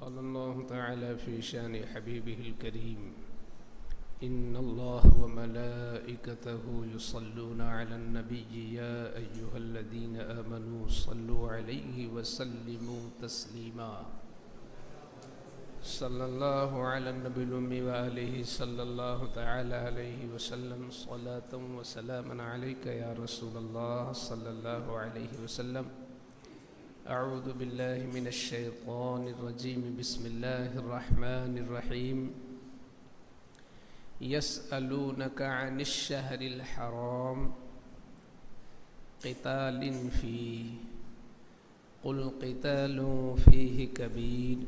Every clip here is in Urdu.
قال الله تعالى في شان حبيبه الكريم إن الله وملائكته يصلون على النبي يا أيها الذين آمنوا صلوا عليه وسلموا تسليما صلى الله على النبي الأمي وآله صلى الله تعالى عليه وسلم صلاة وسلاما عليك يا رسول الله صلى الله عليه وسلم. أعوذ بالله من الشيطان الرجيم. بسم الله الرحمن الرحيم. يسألونك عن الشهر الحرام قتال فيه قل قتال فيه كبير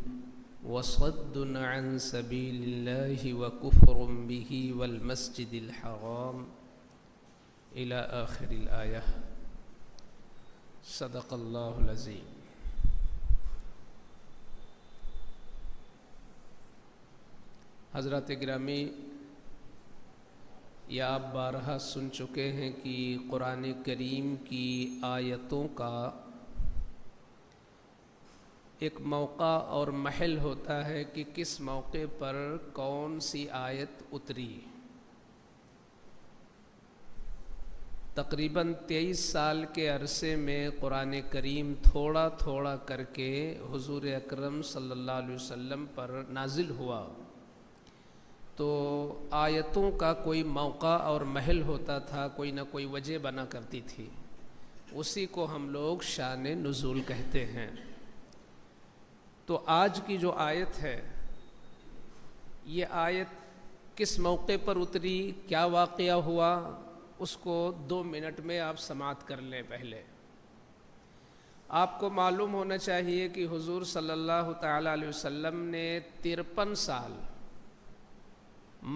وصد عن سبيل الله وكفر به والمسجد الحرام إلى آخر الآية. صدق اللہ العظیم. حضرات گرامی، یہ آپ بارہا سن چکے ہیں کہ قرآن کریم کی آیتوں کا ایک موقع اور محل ہوتا ہے کہ کس موقع پر کون سی آیت اتری. تقریباً 23 سال کے عرصے میں قرآن کریم تھوڑا تھوڑا کر کے حضور اکرم صلی اللہ علیہ وسلم پر نازل ہوا، تو آیتوں کا کوئی موقع اور محل ہوتا تھا، کوئی نہ کوئی وجہ بنا کرتی تھی. اسی کو ہم لوگ شان نزول کہتے ہیں. تو آج کی جو آیت ہے، یہ آیت کس موقع پر اتری، کیا واقعہ ہوا، اس کو 2 منٹ میں آپ سماعت کر لیں. پہلے آپ کو معلوم ہونا چاہیے کہ حضور صلی اللہ تعالیٰ علیہ وسلم نے 53 سال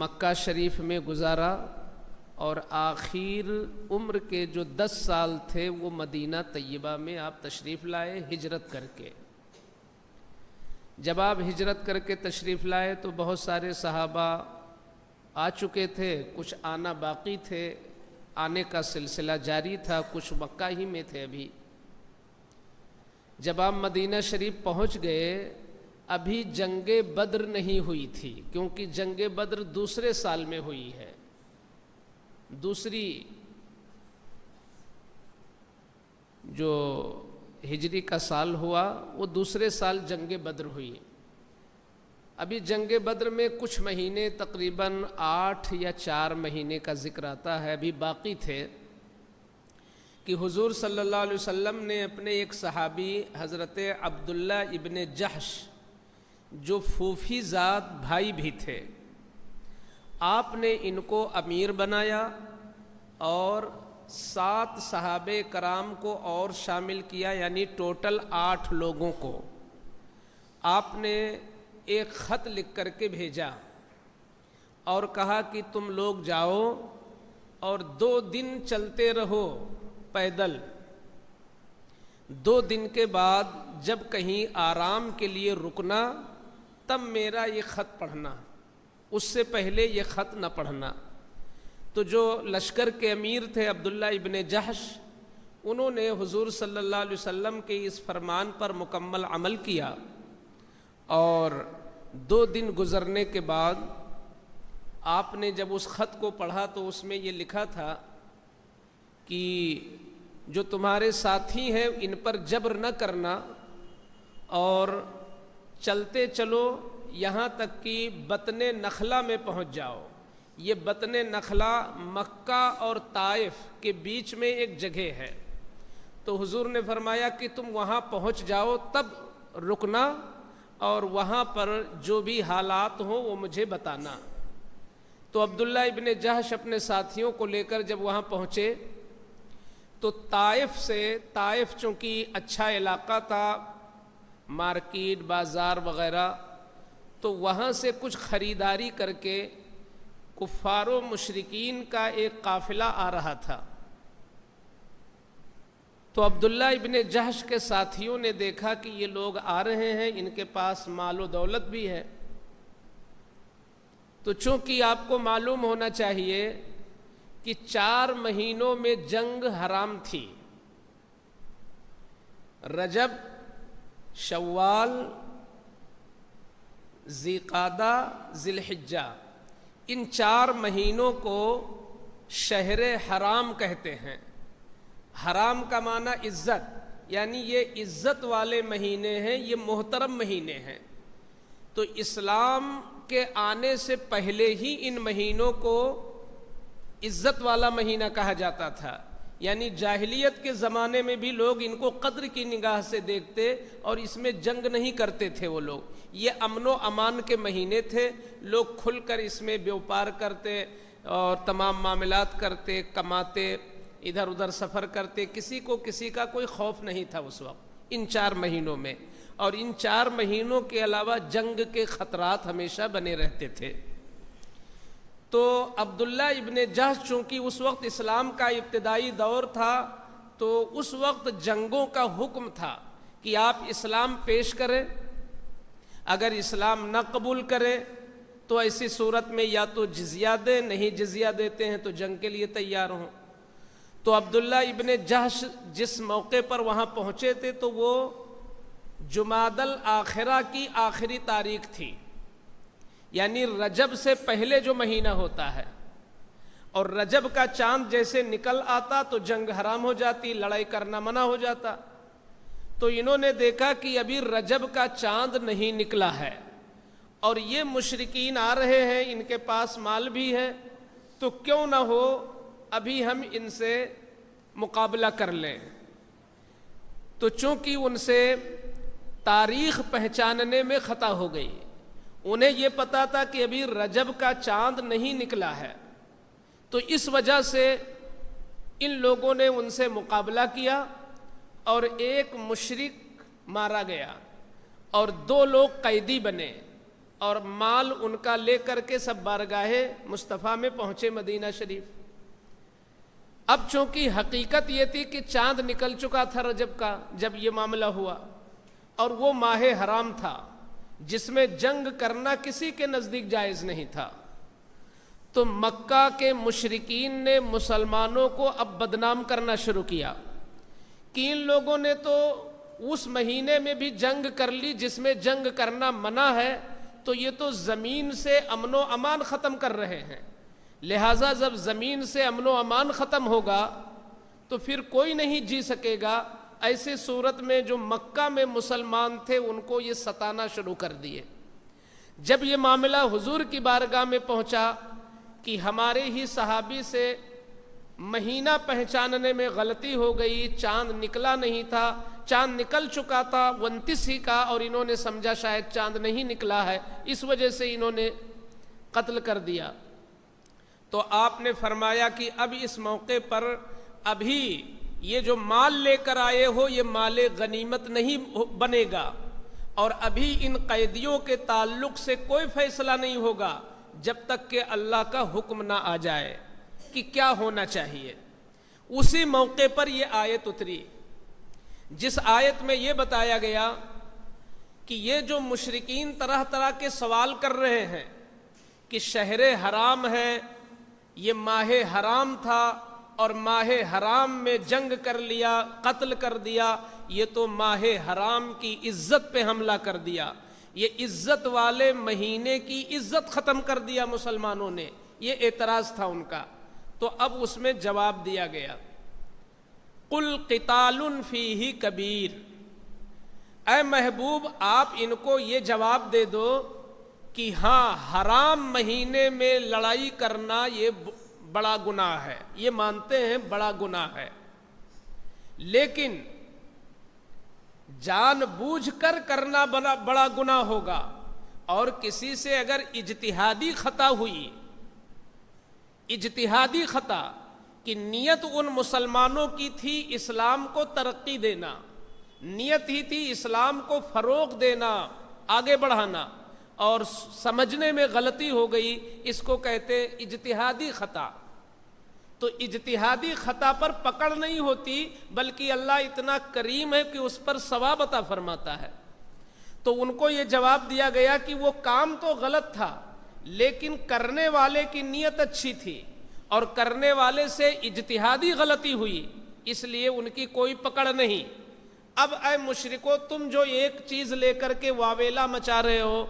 مکہ شریف میں گزارا، اور آخر عمر کے جو 10 سال تھے وہ مدینہ طیبہ میں آپ تشریف لائے ہجرت کر کے. جب آپ ہجرت کر کے تشریف لائے تو بہت سارے صحابہ آ چکے تھے، کچھ آنا باقی تھے، آنے کا سلسلہ جاری تھا، کچھ مکہ ہی میں تھے. ابھی جب آپ مدینہ شریف پہنچ گئے، ابھی جنگ بدر نہیں ہوئی تھی، کیونکہ جنگ بدر دوسرے سال میں ہوئی ہے. دوسری جو ہجری کا سال ہوا وہ دوسرے سال جنگ بدر ہوئی. ابھی جنگ بدر میں کچھ مہینے، تقریباً 8 یا 4 مہینے کا ذکر آتا ہے، ابھی باقی تھے کہ حضور صلی اللہ علیہ وسلم نے اپنے ایک صحابی حضرت عبداللہ ابن جحش، جو پھوپھی ذات بھائی بھی تھے، آپ نے ان کو امیر بنایا اور 7 صحابہ کرام کو اور شامل کیا، یعنی ٹوٹل 8 لوگوں کو. آپ نے ایک خط لکھ کر کے بھیجا اور کہا کہ تم لوگ جاؤ اور 2 دن چلتے رہو پیدل. 2 دن کے بعد جب کہیں آرام کے لیے رکنا تب میرا یہ خط پڑھنا، اس سے پہلے یہ خط نہ پڑھنا. تو جو لشکر کے امیر تھے عبداللہ ابن جحش، انہوں نے حضور صلی اللہ علیہ وسلم کے اس فرمان پر مکمل عمل کیا، اور 2 دن گزرنے کے بعد آپ نے جب اس خط کو پڑھا تو اس میں یہ لکھا تھا کہ جو تمہارے ساتھی ہیں ان پر جبر نہ کرنا، اور چلتے چلو یہاں تک کہ بطن نخلہ میں پہنچ جاؤ. یہ بطن نخلہ مکہ اور طائف کے بیچ میں ایک جگہ ہے. تو حضور نے فرمایا کہ تم وہاں پہنچ جاؤ، تب رکنا، اور وہاں پر جو بھی حالات ہوں وہ مجھے بتانا. تو عبداللہ ابن جحش اپنے ساتھیوں کو لے کر جب وہاں پہنچے تو طائف چونکہ اچھا علاقہ تھا، مارکیٹ بازار وغیرہ، تو وہاں سے کچھ خریداری کر کے کفار و مشرکین کا ایک قافلہ آ رہا تھا. تو عبداللہ ابن جحش کے ساتھیوں نے دیکھا کہ یہ لوگ آ رہے ہیں، ان کے پاس مال و دولت بھی ہے. تو چونکہ آپ کو معلوم ہونا چاہیے کہ 4 مہینوں میں جنگ حرام تھی، رجب، شوال، ذی قعدہ، ذی الحجہ، ان 4 مہینوں کو شہر حرام کہتے ہیں۔ حرام کا معنی عزت، یعنی یہ عزت والے مہینے ہیں، یہ محترم مہینے ہیں۔ تو اسلام کے آنے سے پہلے ہی ان مہینوں کو عزت والا مہینہ کہا جاتا تھا، یعنی جاہلیت کے زمانے میں بھی لوگ ان کو قدر کی نگاہ سے دیکھتے اور اس میں جنگ نہیں کرتے تھے وہ لوگ۔ یہ امن و امان کے مہینے تھے، لوگ کھل کر اس میں بیوپار کرتے اور تمام معاملات کرتے، کماتے، ادھر ادھر سفر کرتے، کسی کو کسی کا کوئی خوف نہیں تھا اس وقت ان 4 مہینوں میں۔ اور ان 4 مہینوں کے علاوہ جنگ کے خطرات ہمیشہ بنے رہتے تھے۔ تو عبداللہ ابن جہش چونکہ اس وقت اسلام کا ابتدائی دور تھا، تو اس وقت جنگوں کا حکم تھا کہ آپ اسلام پیش کریں، اگر اسلام نہ قبول کرے تو ایسی صورت میں یا تو جزیہ دیں، نہیں جزیہ دیتے ہیں تو جنگ کے لیے تیار ہوں۔ تو عبداللہ ابن جہش جس موقع پر وہاں پہنچے تھے تو وہ جمادی الآخرہ کی آخری تاریخ تھی، یعنی رجب سے پہلے جو مہینہ ہوتا ہے، اور رجب کا چاند جیسے نکل آتا تو جنگ حرام ہو جاتی، لڑائی کرنا منع ہو جاتا۔ تو انہوں نے دیکھا کہ ابھی رجب کا چاند نہیں نکلا ہے اور یہ مشرکین آ رہے ہیں، ان کے پاس مال بھی ہے، تو کیوں نہ ہو ابھی ہم ان سے مقابلہ کر لیں۔ تو چونکہ ان سے تاریخ پہچاننے میں خطا ہو گئی، انہیں یہ پتا تھا کہ ابھی رجب کا چاند نہیں نکلا ہے، تو اس وجہ سے ان لوگوں نے ان سے مقابلہ کیا اور ایک مشرک مارا گیا اور 2 لوگ قیدی بنے، اور مال ان کا لے کر کے سب بارگاہ مصطفیٰ میں پہنچے مدینہ شریف۔ اب چونکہ حقیقت یہ تھی کہ چاند نکل چکا تھا رجب کا جب یہ معاملہ ہوا، اور وہ ماہ حرام تھا جس میں جنگ کرنا کسی کے نزدیک جائز نہیں تھا، تو مکہ کے مشرکین نے مسلمانوں کو اب بدنام کرنا شروع کیا کہ ان لوگوں نے تو اس مہینے میں بھی جنگ کر لی جس میں جنگ کرنا منع ہے، تو یہ تو زمین سے امن و امان ختم کر رہے ہیں، لہٰذا جب زمین سے امن و امان ختم ہوگا تو پھر کوئی نہیں جی سکے گا۔ ایسی صورت میں جو مکہ میں مسلمان تھے ان کو یہ ستانا شروع کر دیے۔ جب یہ معاملہ حضور کی بارگاہ میں پہنچا کہ ہمارے ہی صحابی سے مہینہ پہچاننے میں غلطی ہو گئی، چاند نکلا نہیں تھا، چاند نکل چکا تھا 29 ہی کا، اور انہوں نے سمجھا شاید چاند نہیں نکلا ہے، اس وجہ سے انہوں نے قتل کر دیا۔ تو آپ نے فرمایا کہ اب اس موقع پر ابھی یہ جو مال لے کر آئے ہو یہ مال غنیمت نہیں بنے گا، اور ابھی ان قیدیوں کے تعلق سے کوئی فیصلہ نہیں ہوگا جب تک کہ اللہ کا حکم نہ آ جائے کہ کیا ہونا چاہیے۔ اسی موقع پر یہ آیت اتری جس آیت میں یہ بتایا گیا کہ یہ جو مشرکین طرح طرح کے سوال کر رہے ہیں کہ شہر حرام ہے، یہ ماہ حرام تھا اور ماہ حرام میں جنگ کر لیا، قتل کر دیا، یہ تو ماہ حرام کی عزت پہ حملہ کر دیا، یہ عزت والے مہینے کی عزت ختم کر دیا مسلمانوں نے، یہ اعتراض تھا ان کا۔ تو اب اس میں جواب دیا گیا، قل قتال فیہ کبیر، اے محبوب آپ ان کو یہ جواب دے دو کہ ہاں حرام مہینے میں لڑائی کرنا یہ بڑا گناہ ہے، یہ مانتے ہیں بڑا گناہ ہے، لیکن جان بوجھ کر کرنا بڑا گناہ ہوگا، اور کسی سے اگر اجتہادی خطا ہوئی، اجتہادی خطا کہ نیت ان مسلمانوں کی تھی اسلام کو ترقی دینا، نیت ہی تھی اسلام کو فروغ دینا، آگے بڑھانا، اور سمجھنے میں غلطی ہو گئی، اس کو کہتے اجتہادی خطا۔ تو اجتہادی خطا پر پکڑ نہیں ہوتی، بلکہ اللہ اتنا کریم ہے کہ اس پر ثواب عطا فرماتا ہے۔ تو ان کو یہ جواب دیا گیا کہ وہ کام تو غلط تھا، لیکن کرنے والے کی نیت اچھی تھی، اور کرنے والے سے اجتہادی غلطی ہوئی، اس لیے ان کی کوئی پکڑ نہیں۔ اب اے مشرکو، تم جو ایک چیز لے کر کے واویلا مچا رہے ہو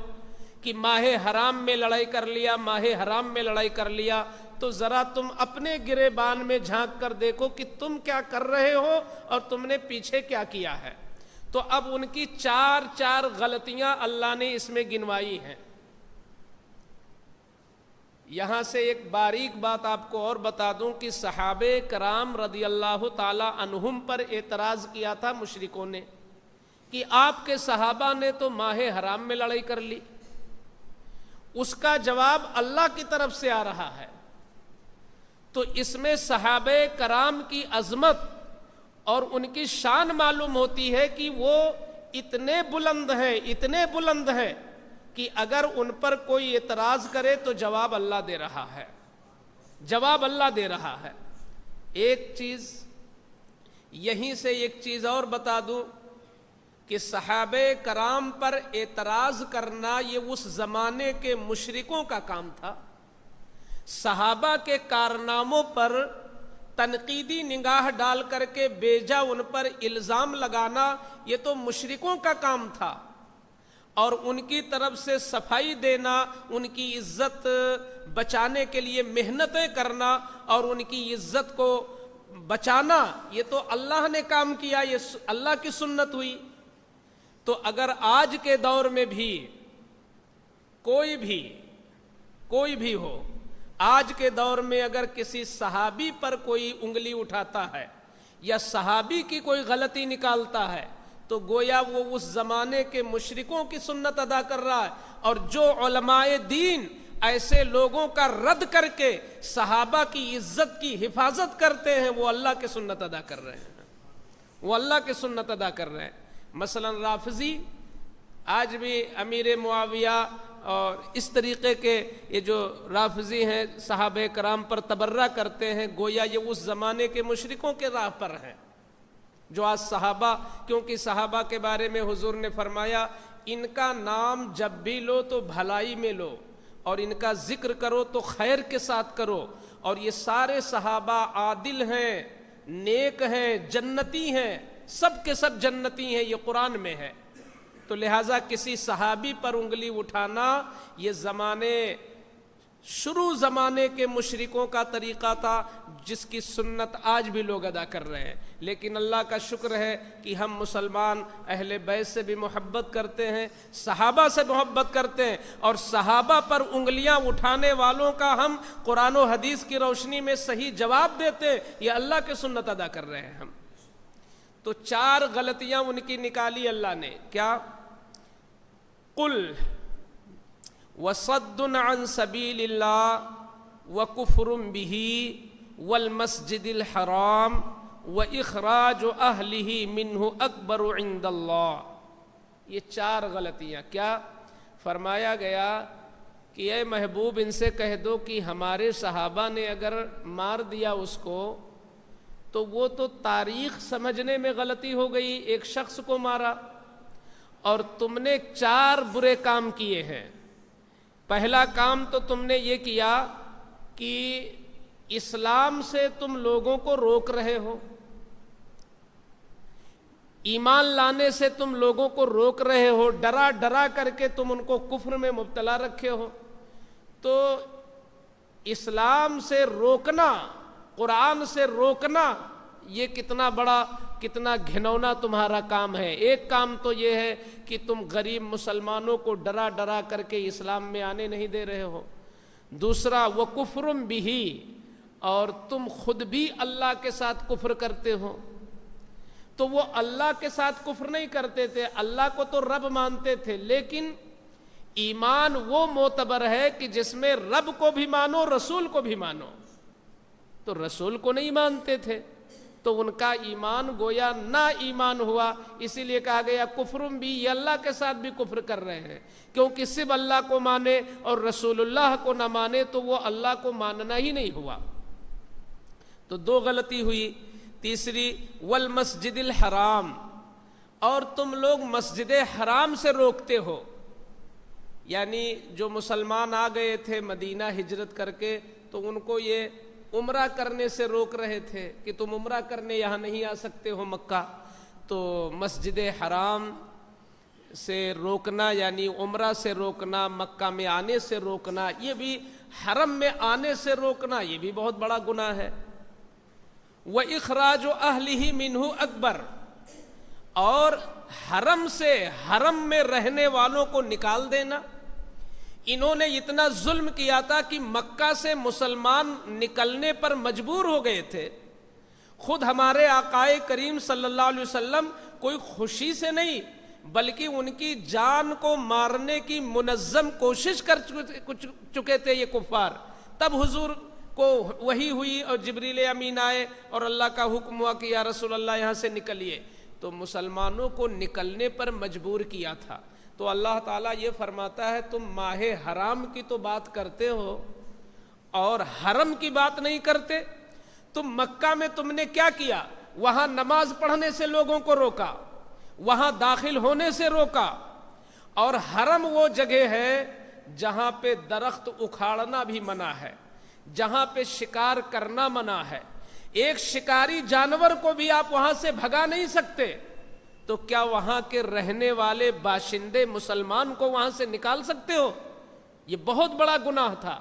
کہ ماہ حرام میں لڑائی کر لیا، ماہ حرام میں لڑائی کر لیا، تو ذرا تم اپنے گریبان میں جھانک کر دیکھو کہ تم کیا کر رہے ہو اور تم نے پیچھے کیا کیا ہے۔ تو اب ان کی چار غلطیاں اللہ نے اس میں گنوائی ہیں۔ یہاں سے ایک باریک بات آپ کو اور بتا دوں کہ صحابہ کرام رضی اللہ تعالی عنہم پر اعتراض کیا تھا مشرکوں نے کہ آپ کے صحابہ نے تو ماہ حرام میں لڑائی کر لی۔ اس کا جواب اللہ کی طرف سے آ رہا ہے۔ تو اس میں صحابہ کرام کی عظمت اور ان کی شان معلوم ہوتی ہے کہ وہ اتنے بلند ہیں کہ اگر ان پر کوئی اعتراض کرے تو جواب اللہ دے رہا ہے۔ ایک چیز یہیں سے ایک چیز اور بتا دوں کہ صحابہ کرام پر اعتراض کرنا یہ اس زمانے کے مشرکوں کا کام تھا۔ صحابہ کے کارناموں پر تنقیدی نگاہ ڈال کر کے بیجا ان پر الزام لگانا یہ تو مشرکوں کا کام تھا، اور ان کی طرف سے صفائی دینا، ان کی عزت بچانے کے لیے محنتیں کرنا اور ان کی عزت کو بچانا یہ تو اللہ نے کام کیا، یہ اللہ کی سنت ہوئی۔ تو اگر آج کے دور میں بھی کوئی بھی ہو، آج کے دور میں اگر کسی صحابی پر کوئی انگلی اٹھاتا ہے یا صحابی کی کوئی غلطی نکالتا ہے تو گویا وہ اس زمانے کے مشرکوں کی سنت ادا کر رہا ہے، اور جو علماء دین ایسے لوگوں کا رد کر کے صحابہ کی عزت کی حفاظت کرتے ہیں وہ اللہ کی سنت ادا کر رہے ہیں۔ مثلا رافضی آج بھی امیر معاویہ اور اس طریقے کے یہ جو رافضی ہیں صحابہ کرام پر تبرہ کرتے ہیں، گویا یہ اس زمانے کے مشرکوں کے راہ پر ہیں جو آج صحابہ، کیونکہ صحابہ کے بارے میں حضور نے فرمایا ان کا نام جب بھی لو تو بھلائی میں لو، اور ان کا ذکر کرو تو خیر کے ساتھ کرو، اور یہ سارے صحابہ عادل ہیں، نیک ہیں، جنتی ہیں، سب کے سب جنتی ہیں، یہ قرآن میں ہے۔ تو لہٰذا کسی صحابی پر انگلی اٹھانا یہ شروع زمانے کے مشرکوں کا طریقہ تھا، جس کی سنت آج بھی لوگ ادا کر رہے ہیں۔ لیکن اللہ کا شکر ہے کہ ہم مسلمان اہل بیت سے بھی محبت کرتے ہیں، صحابہ سے محبت کرتے ہیں، اور صحابہ پر انگلیاں اٹھانے والوں کا ہم قرآن و حدیث کی روشنی میں صحیح جواب دیتے ہیں، یہ اللہ کی سنت ادا کر رہے ہیں ہم۔ تو 4 غلطیاں ان کی نکالی اللہ نے، کیا؟ قل وصد عن سبیل اللہ وکفر بہ والمسجد الحرام واخراج اہلہ منہ اکبر عند اللہ۔ یہ 4 غلطیاں کیا فرمایا گیا کہ اے محبوب ان سے کہہ دو کہ ہمارے صحابہ نے اگر مار دیا اس کو تو وہ تو تاریخ سمجھنے میں غلطی ہو گئی، ایک شخص کو مارا، اور تم نے 4 برے کام کیے ہیں۔ پہلا کام تو تم نے یہ کیا کہ اسلام سے تم لوگوں کو روک رہے ہو، ایمان لانے سے تم لوگوں کو روک رہے ہو، ڈرا کر کے تم ان کو کفر میں مبتلا رکھے ہو۔ تو اسلام سے روکنا، قرآن سے روکنا، یہ کتنا گھنونا تمہارا کام ہے۔ ایک کام تو یہ ہے کہ تم غریب مسلمانوں کو ڈرا کر کے اسلام میں آنے نہیں دے رہے ہو۔ دوسرا وَكُفْرٌ بِهِ، اور تم خود بھی اللہ کے ساتھ کفر کرتے ہو۔ تو وہ اللہ کے ساتھ کفر نہیں کرتے تھے، اللہ کو تو رب مانتے تھے، لیکن ایمان وہ معتبر ہے کہ جس میں رب کو بھی مانو، رسول کو بھی مانو۔ تو رسول کو نہیں مانتے تھے تو ان کا ایمان گویا نا ایمان ہوا، اسی لیے کہا گیا کفرم بھی، یہ اللہ کے ساتھ بھی کفر کر رہے ہیں، کیونکہ صرف اللہ کو مانے اور رسول اللہ کو نہ مانے تو وہ اللہ کو ماننا ہی نہیں ہوا۔ تو 2 غلطی ہوئی۔ تیسری والمسجد الحرام، اور تم لوگ مسجد حرام سے روکتے ہو، یعنی جو مسلمان آ گئے تھے مدینہ ہجرت کر کے تو ان کو یہ عمرہ کرنے سے روک رہے تھے کہ تم عمرہ کرنے یہاں نہیں آ سکتے ہو مکہ۔ تو مسجد حرام سے روکنا یعنی عمرہ سے روکنا، مکہ میں آنے سے روکنا، یہ بھی حرم میں آنے سے روکنا، یہ بھی بہت بڑا گناہ ہے۔ وَإِخْرَاجُ أَهْلِهِ مِنْهُ أَكْبَرُ، اور حرم سے، حرم میں رہنے والوں کو نکال دینا۔ انہوں نے اتنا ظلم کیا تھا کہ مکہ سے مسلمان نکلنے پر مجبور ہو گئے تھے۔ خود ہمارے آقائے کریم صلی اللہ علیہ وسلم کوئی خوشی سے نہیں بلکہ ان کی جان کو مارنے کی منظم کوشش کر چکے تھے یہ کفار۔ تب حضور کو وحی ہوئی اور جبریل امین آئے اور اللہ کا حکم ہوا کہ یا رسول اللہ یہاں سے نکلیے، تو مسلمانوں کو نکلنے پر مجبور کیا تھا۔ تو اللہ تعالیٰ یہ فرماتا ہے تم ماہ حرام کی تو بات کرتے ہو اور حرم کی بات نہیں کرتے۔ تم مکہ میں تم نے کیا کیا؟ وہاں نماز پڑھنے سے لوگوں کو روکا، وہاں داخل ہونے سے روکا، اور حرم وہ جگہ ہے جہاں پہ درخت اکھاڑنا بھی منع ہے، جہاں پہ شکار کرنا منع ہے۔ ایک شکاری جانور کو بھی آپ وہاں سے بھگا نہیں سکتے، تو کیا وہاں کے رہنے والے باشندے مسلمان کو وہاں سے نکال سکتے ہو؟ یہ بہت بڑا گناہ تھا۔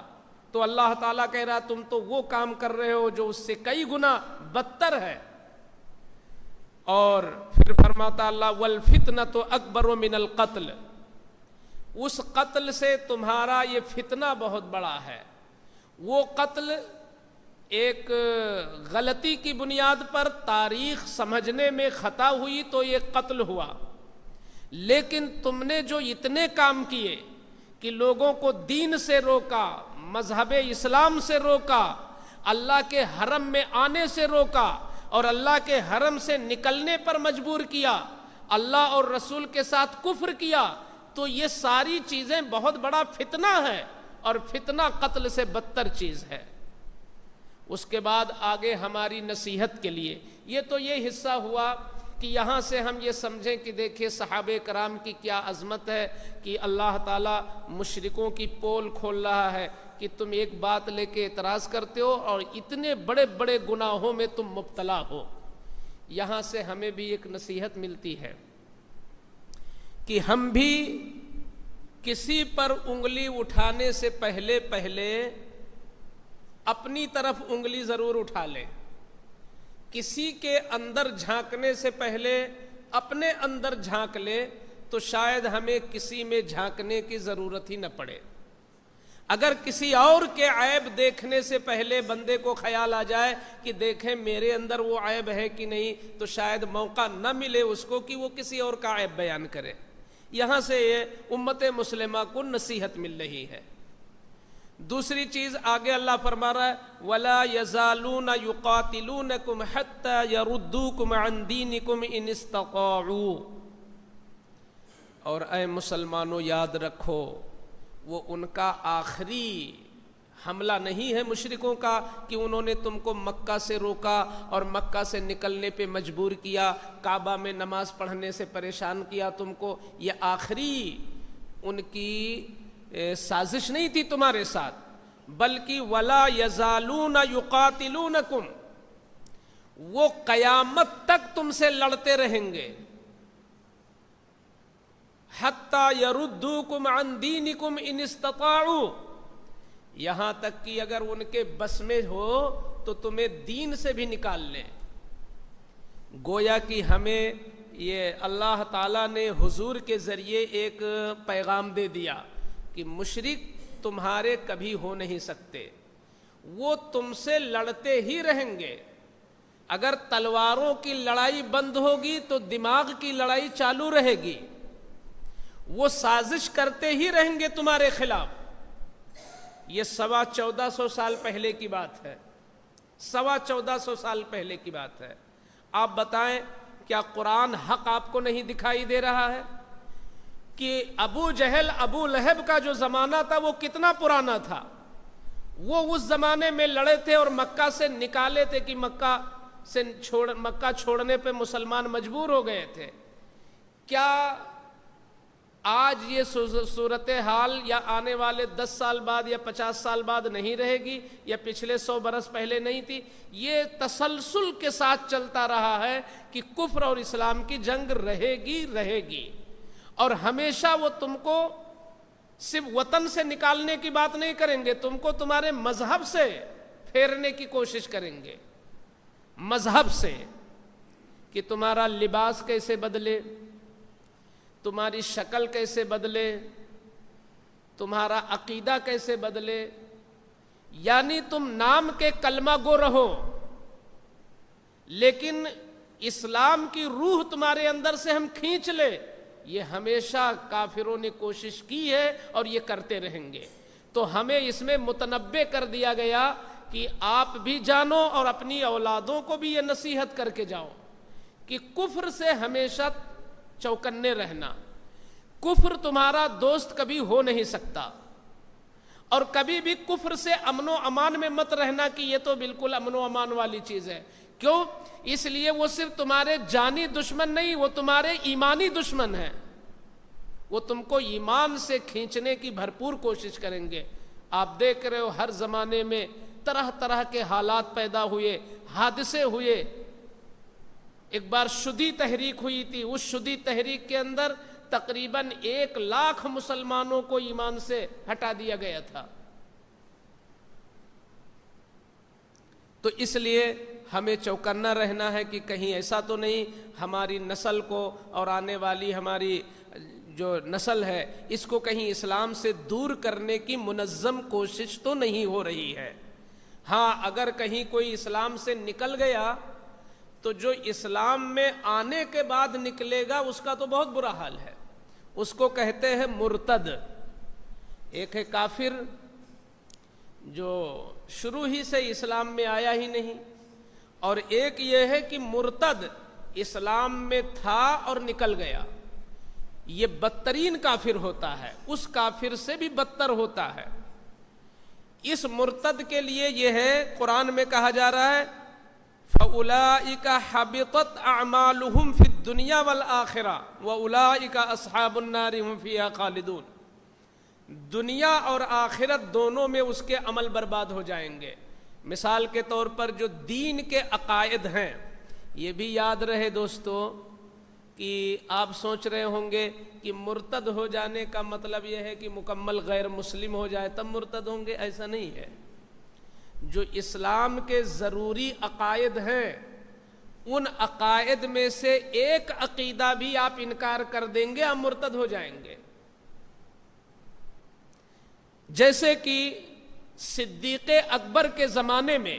تو اللہ تعالیٰ کہہ رہا تم تو وہ کام کر رہے ہو جو اس سے کئی گنا بدتر ہے۔ اور پھر فرماتا اللہ والفتنۃ اکبر من القتل، اس قتل سے تمہارا یہ فتنہ بہت بڑا ہے۔ وہ قتل ایک غلطی کی بنیاد پر تاریخ سمجھنے میں خطا ہوئی تو یہ قتل ہوا، لیکن تم نے جو اتنے کام کیے کہ لوگوں کو دین سے روکا، مذہب اسلام سے روکا، اللہ کے حرم میں آنے سے روکا اور اللہ کے حرم سے نکلنے پر مجبور کیا، اللہ اور رسول کے ساتھ کفر کیا، تو یہ ساری چیزیں بہت بڑا فتنہ ہے، اور فتنہ قتل سے بدتر چیز ہے۔ اس کے بعد آگے ہماری نصیحت کے لیے یہ تو یہ حصہ ہوا کہ یہاں سے ہم یہ سمجھیں کہ دیکھیں صحابہ کرام کی کیا عظمت ہے کہ اللہ تعالیٰ مشرکوں کی پول کھول رہا ہے کہ تم ایک بات لے کے اعتراض کرتے ہو اور اتنے بڑے بڑے گناہوں میں تم مبتلا ہو۔ یہاں سے ہمیں بھی ایک نصیحت ملتی ہے کہ ہم بھی کسی پر انگلی اٹھانے سے پہلے اپنی طرف انگلی ضرور اٹھا لیں۔ کسی کے اندر جھانکنے سے پہلے اپنے اندر جھانک لے تو شاید ہمیں کسی میں جھانکنے کی ضرورت ہی نہ پڑے۔ اگر کسی اور کے عیب دیکھنے سے پہلے بندے کو خیال آ جائے کہ دیکھیں میرے اندر وہ عیب ہے کہ نہیں، تو شاید موقع نہ ملے اس کو کہ وہ کسی اور کا عیب بیان کرے۔ یہاں سے یہ امت مسلمہ کو نصیحت مل رہی ہے۔ دوسری چیز آگے اللہ فرما رہا ہے وَلَا يَزَالُونَ يُقَاتِلُونَكُمْ حَتَّى يَرُدُّوكُمْ عَنْ دِينِكُمْ إِنِ اسْتَطَاعُوا، اور اے مسلمانوں یاد رکھو وہ ان کا آخری حملہ نہیں ہے مشرکوں کا کہ انہوں نے تم کو مکہ سے روکا اور مکہ سے نکلنے پہ مجبور کیا، کعبہ میں نماز پڑھنے سے پریشان کیا تم کو۔ یہ آخری ان کی سازش نہیں تھی تمہارے ساتھ، بلکہ وَلَا يَزَالُونَ يُقَاتِلُونَكُمْ، وہ قیامت تک تم سے لڑتے رہیں گے۔ حَتَّى يَرُدُّوكُمْ عَنْ دِينِكُمْ إِنِ اسْتَطَاعُوا، یہاں تک کہ اگر ان کے بس میں ہو تو تمہیں دین سے بھی نکال لیں۔ گویا کہ ہمیں یہ اللہ تعالیٰ نے حضور کے ذریعے ایک پیغام دے دیا کہ مشرک تمہارے کبھی ہو نہیں سکتے، وہ تم سے لڑتے ہی رہیں گے۔ اگر تلواروں کی لڑائی بند ہوگی تو دماغ کی لڑائی چالو رہے گی، وہ سازش کرتے ہی رہیں گے تمہارے خلاف۔ یہ 1450 سال پہلے کی بات ہے، 1450 سال پہلے کی بات ہے۔ آپ بتائیں کیا قرآن حق آپ کو نہیں دکھائی دے رہا ہے کہ ابو جہل ابو لہب کا جو زمانہ تھا وہ کتنا پرانا تھا؟ وہ اس زمانے میں لڑے تھے اور مکہ سے نکالے تھے کہ مکہ چھوڑنے پہ مسلمان مجبور ہو گئے تھے۔ کیا آج یہ صورتحال یا آنے والے 10 سال بعد یا 50 سال بعد نہیں رہے گی، یا پچھلے 100 برس پہلے نہیں تھی؟ یہ تسلسل کے ساتھ چلتا رہا ہے کہ کفر اور اسلام کی جنگ رہے گی۔ اور ہمیشہ وہ تم کو صرف وطن سے نکالنے کی بات نہیں کریں گے، تم کو تمہارے مذہب سے پھیرنے کی کوشش کریں گے، مذہب سے، کہ تمہارا لباس کیسے بدلے، تمہاری شکل کیسے بدلے، تمہارا عقیدہ کیسے بدلے، یعنی تم نام کے کلمہ گو رہو لیکن اسلام کی روح تمہارے اندر سے ہم کھینچ لے، یہ ہمیشہ کافروں نے کوشش کی ہے اور یہ کرتے رہیں گے۔ تو ہمیں اس میں متنبع کر دیا گیا کہ آپ بھی جانو اور اپنی اولادوں کو بھی یہ نصیحت کر کے جاؤ کہ کفر سے ہمیشہ چوکنے رہنا، کفر تمہارا دوست کبھی ہو نہیں سکتا، اور کبھی بھی کفر سے امن و امان میں مت رہنا کہ یہ تو بالکل امن و امان والی چیز ہے۔ کیوں؟ اس لیے وہ صرف تمہارے جانی دشمن نہیں، وہ تمہارے ایمانی دشمن ہیں، وہ تم کو ایمان سے کھینچنے کی بھرپور کوشش کریں گے۔ آپ دیکھ رہے ہو ہر زمانے میں طرح طرح کے حالات پیدا ہوئے، حادثے ہوئے۔ ایک بار شدی تحریک ہوئی تھی، اس شدی تحریک کے اندر تقریباً 1,00,000 مسلمانوں کو ایمان سے ہٹا دیا گیا تھا۔ تو اس لیے ہمیں چوکنا رہنا ہے کہ کہیں ایسا تو نہیں ہماری نسل کو اور آنے والی ہماری جو نسل ہے اس کو کہیں اسلام سے دور کرنے کی منظم کوشش تو نہیں ہو رہی ہے۔ ہاں، اگر کہیں کوئی اسلام سے نکل گیا تو جو اسلام میں آنے کے بعد نکلے گا اس کا تو بہت برا حال ہے، اس کو کہتے ہیں مرتد۔ ایک ہے کافر جو شروع ہی سے اسلام میں آیا ہی نہیں، اور ایک یہ ہے کہ مرتد اسلام میں تھا اور نکل گیا، یہ بدترین کافر ہوتا ہے، اس کافر سے بھی بدتر ہوتا ہے۔ اس مرتد کے لیے یہ ہے قرآن میں کہا جا رہا ہے فَأُولَئِكَ حَبِطَتْ أَعْمَالُهُمْ فِي الدُّنْيَا وَالْآخِرَةِ وَأُولَئِكَ أَصْحَابُ النَّارِ هُمْ فِيهَا خَالِدُونَ۔ دنیا اور آخرت دونوں میں اس کے عمل برباد ہو جائیں گے۔ مثال کے طور پر جو دین کے عقائد ہیں، یہ بھی یاد رہے دوستو کہ آپ سوچ رہے ہوں گے کہ مرتد ہو جانے کا مطلب یہ ہے کہ مکمل غیر مسلم ہو جائے تب مرتد ہوں گے، ایسا نہیں ہے۔ جو اسلام کے ضروری عقائد ہیں ان عقائد میں سے ایک عقیدہ بھی آپ انکار کر دیں گے، آپ مرتد ہو جائیں گے۔ جیسے کہ صدیق اکبر کے زمانے میں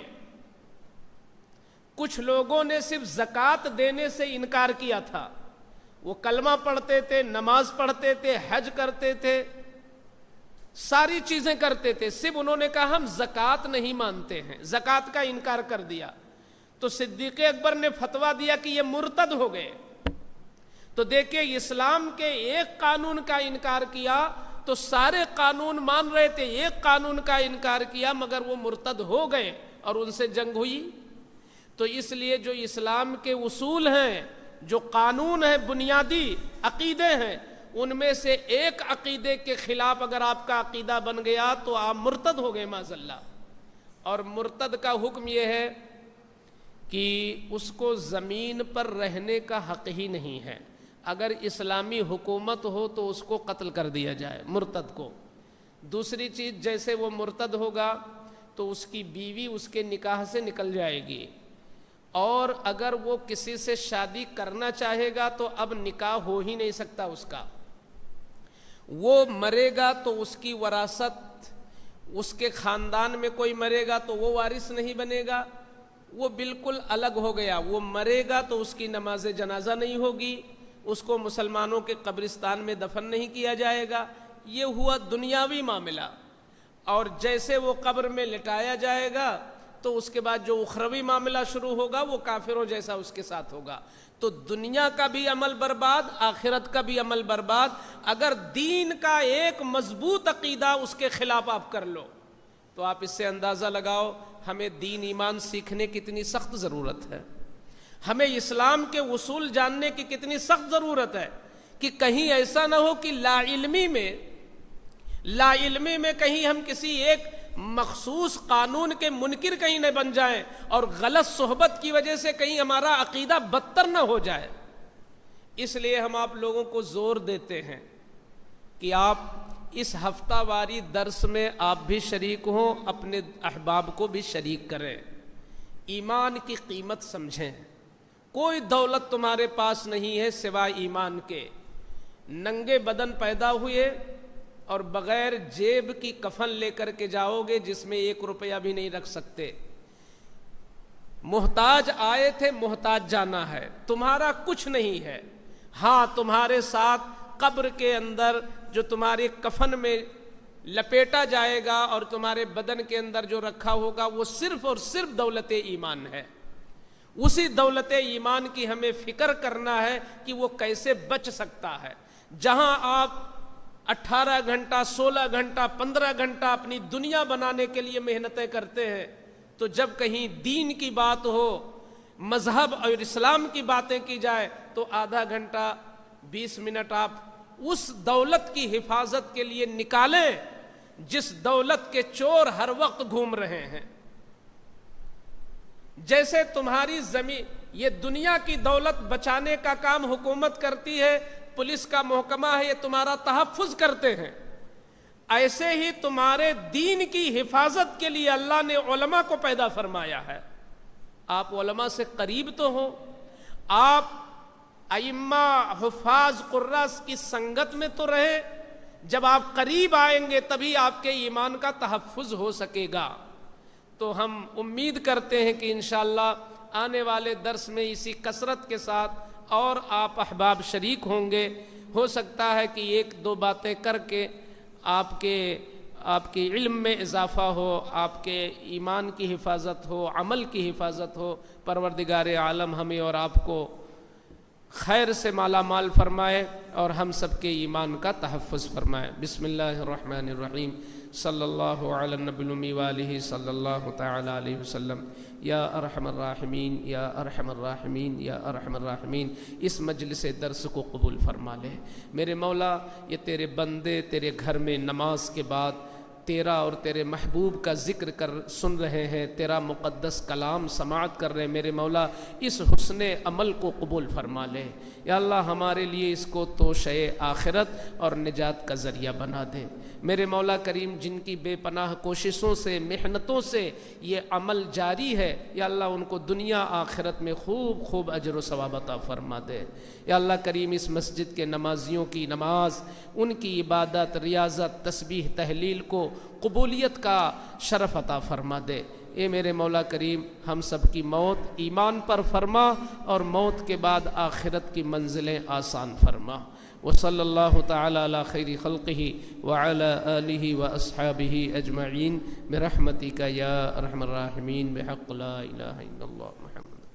کچھ لوگوں نے صرف زکوٰۃ دینے سے انکار کیا تھا، وہ کلمہ پڑھتے تھے، نماز پڑھتے تھے، حج کرتے تھے، ساری چیزیں کرتے تھے، صرف انہوں نے کہا ہم زکوٰۃ نہیں مانتے ہیں، زکوٰۃ کا انکار کر دیا۔ تو صدیق اکبر نے فتویٰ دیا کہ یہ مرتد ہو گئے۔ تو دیکھیں اسلام کے ایک قانون کا انکار کیا تو سارے قانون مان رہے تھے، ایک قانون کا انکار کیا مگر وہ مرتد ہو گئے اور ان سے جنگ ہوئی۔ تو اس لیے جو اسلام کے اصول ہیں، جو قانون ہیں، بنیادی عقیدے ہیں، ان میں سے ایک عقیدے کے خلاف اگر آپ کا عقیدہ بن گیا تو آپ مرتد ہو گئے معاذ اللہ۔ اور مرتد کا حکم یہ ہے کہ اس کو زمین پر رہنے کا حق ہی نہیں ہے، اگر اسلامی حکومت ہو تو اس کو قتل کر دیا جائے، مرتد کو۔ دوسری چیز، جیسے وہ مرتد ہوگا تو اس کی بیوی اس کے نکاح سے نکل جائے گی، اور اگر وہ کسی سے شادی کرنا چاہے گا تو اب نکاح ہو ہی نہیں سکتا اس کا۔ وہ مرے گا تو اس کی وراثت، اس کے خاندان میں کوئی مرے گا تو وہ وارث نہیں بنے گا، وہ بالکل الگ ہو گیا۔ وہ مرے گا تو اس کی نماز جنازہ نہیں ہوگی، اس کو مسلمانوں کے قبرستان میں دفن نہیں کیا جائے گا۔ یہ ہوا دنیاوی معاملہ۔ اور جیسے وہ قبر میں لٹایا جائے گا تو اس کے بعد جو اخروی معاملہ شروع ہوگا وہ کافروں جیسا اس کے ساتھ ہوگا۔ تو دنیا کا بھی عمل برباد، آخرت کا بھی عمل برباد۔ اگر دین کا ایک مضبوط عقیدہ اس کے خلاف آپ کر لو تو آپ اس سے اندازہ لگاؤ ہمیں دین ایمان سیکھنے کی کتنی سخت ضرورت ہے، ہمیں اسلام کے اصول جاننے کی کتنی سخت ضرورت ہے، کہ کہیں ایسا نہ ہو کہ لا علمی میں کہیں ہم کسی ایک مخصوص قانون کے منکر کہیں نہ بن جائیں، اور غلط صحبت کی وجہ سے کہیں ہمارا عقیدہ بدتر نہ ہو جائے۔ اس لیے ہم آپ لوگوں کو زور دیتے ہیں کہ آپ اس ہفتہ واری درس میں آپ بھی شریک ہوں، اپنے احباب کو بھی شریک کریں، ایمان کی قیمت سمجھیں۔ کوئی دولت تمہارے پاس نہیں ہے سوائے ایمان کے۔ ننگے بدن پیدا ہوئے اور بغیر جیب کی کفن لے کر کے جاؤ گے جس میں 1 روپیہ بھی نہیں رکھ سکتے۔ محتاج آئے تھے، محتاج جانا ہے، تمہارا کچھ نہیں ہے۔ ہاں تمہارے ساتھ قبر کے اندر جو تمہارے کفن میں لپیٹا جائے گا اور تمہارے بدن کے اندر جو رکھا ہوگا وہ صرف اور صرف دولت ایمان ہے۔ اسی دولت ایمان کی ہمیں فکر کرنا ہے کہ وہ کیسے بچ سکتا ہے۔ جہاں آپ 18 گھنٹہ 16 گھنٹہ 15 گھنٹہ اپنی دنیا بنانے کے لیے محنتیں کرتے ہیں، تو جب کہیں دین کی بات ہو، مذہب اور اسلام کی باتیں کی جائے تو آدھا گھنٹہ 20 منٹ آپ اس دولت کی حفاظت کے لیے نکالیں جس دولت کے چور ہر وقت گھوم رہے ہیں۔ جیسے تمہاری زمین، یہ دنیا کی دولت بچانے کا کام حکومت کرتی ہے، پولیس کا محکمہ ہے، یہ تمہارا تحفظ کرتے ہیں، ایسے ہی تمہارے دین کی حفاظت کے لیے اللہ نے علماء کو پیدا فرمایا ہے۔ آپ علماء سے قریب تو ہوں، آپ ائمہ حفاظ قراء کی سنگت میں تو رہیں، جب آپ قریب آئیں گے تبھی آپ کے ایمان کا تحفظ ہو سکے گا۔ تو ہم امید کرتے ہیں کہ انشاءاللہ آنے والے درس میں اسی کثرت کے ساتھ اور آپ احباب شریک ہوں گے۔ ہو سکتا ہے کہ 1-2 باتیں کر کے آپ کے علم میں اضافہ ہو، آپ کے ایمان کی حفاظت ہو، عمل کی حفاظت ہو۔ پروردگار عالم ہمیں اور آپ کو خیر سے مالا مال فرمائے اور ہم سب کے ایمان کا تحفظ فرمائے۔ بسم اللہ الرحمن الرحیم، صلی اللہ علی النبی الامی وآلہ صلی اللہ تعالی علیہ وسلم۔ یا ارحم الراحمین، یا ارحم الراحمین، یا ارحم الراحمین، اس مجلس درس کو قبول فرما لے۔ میرے مولا، یہ تیرے بندے تیرے گھر میں نماز کے بعد تیرا اور تیرے محبوب کا ذکر سن رہے ہیں، تیرا مقدس کلام سماعت کر رہے ہیں۔ میرے مولا، اس حسن عمل کو قبول فرما لے۔ یا اللہ، ہمارے لیے اس کو توشہ آخرت اور نجات کا ذریعہ بنا دے۔ میرے مولا کریم، جن کی بے پناہ کوششوں سے، محنتوں سے یہ عمل جاری ہے، یا اللہ ان کو دنیا آخرت میں خوب خوب اجر و ثواب عطا فرما دے۔ یا اللہ کریم، اس مسجد کے نمازیوں کی نماز، ان کی عبادت، ریاضت، تسبیح، تحلیل کو قبولیت کا شرف عطا فرما دے۔ اے میرے مولا کریم، ہم سب کی موت ایمان پر فرما اور موت کے بعد آخرت کی منزلیں آسان فرما۔ وصلی اللہ تعالی علی خیر خلقہ وعلی آلہ واصحابہ اجمعین برحمتک یا ارحم الراحمین بحق لا الہ الا اللہ محمد۔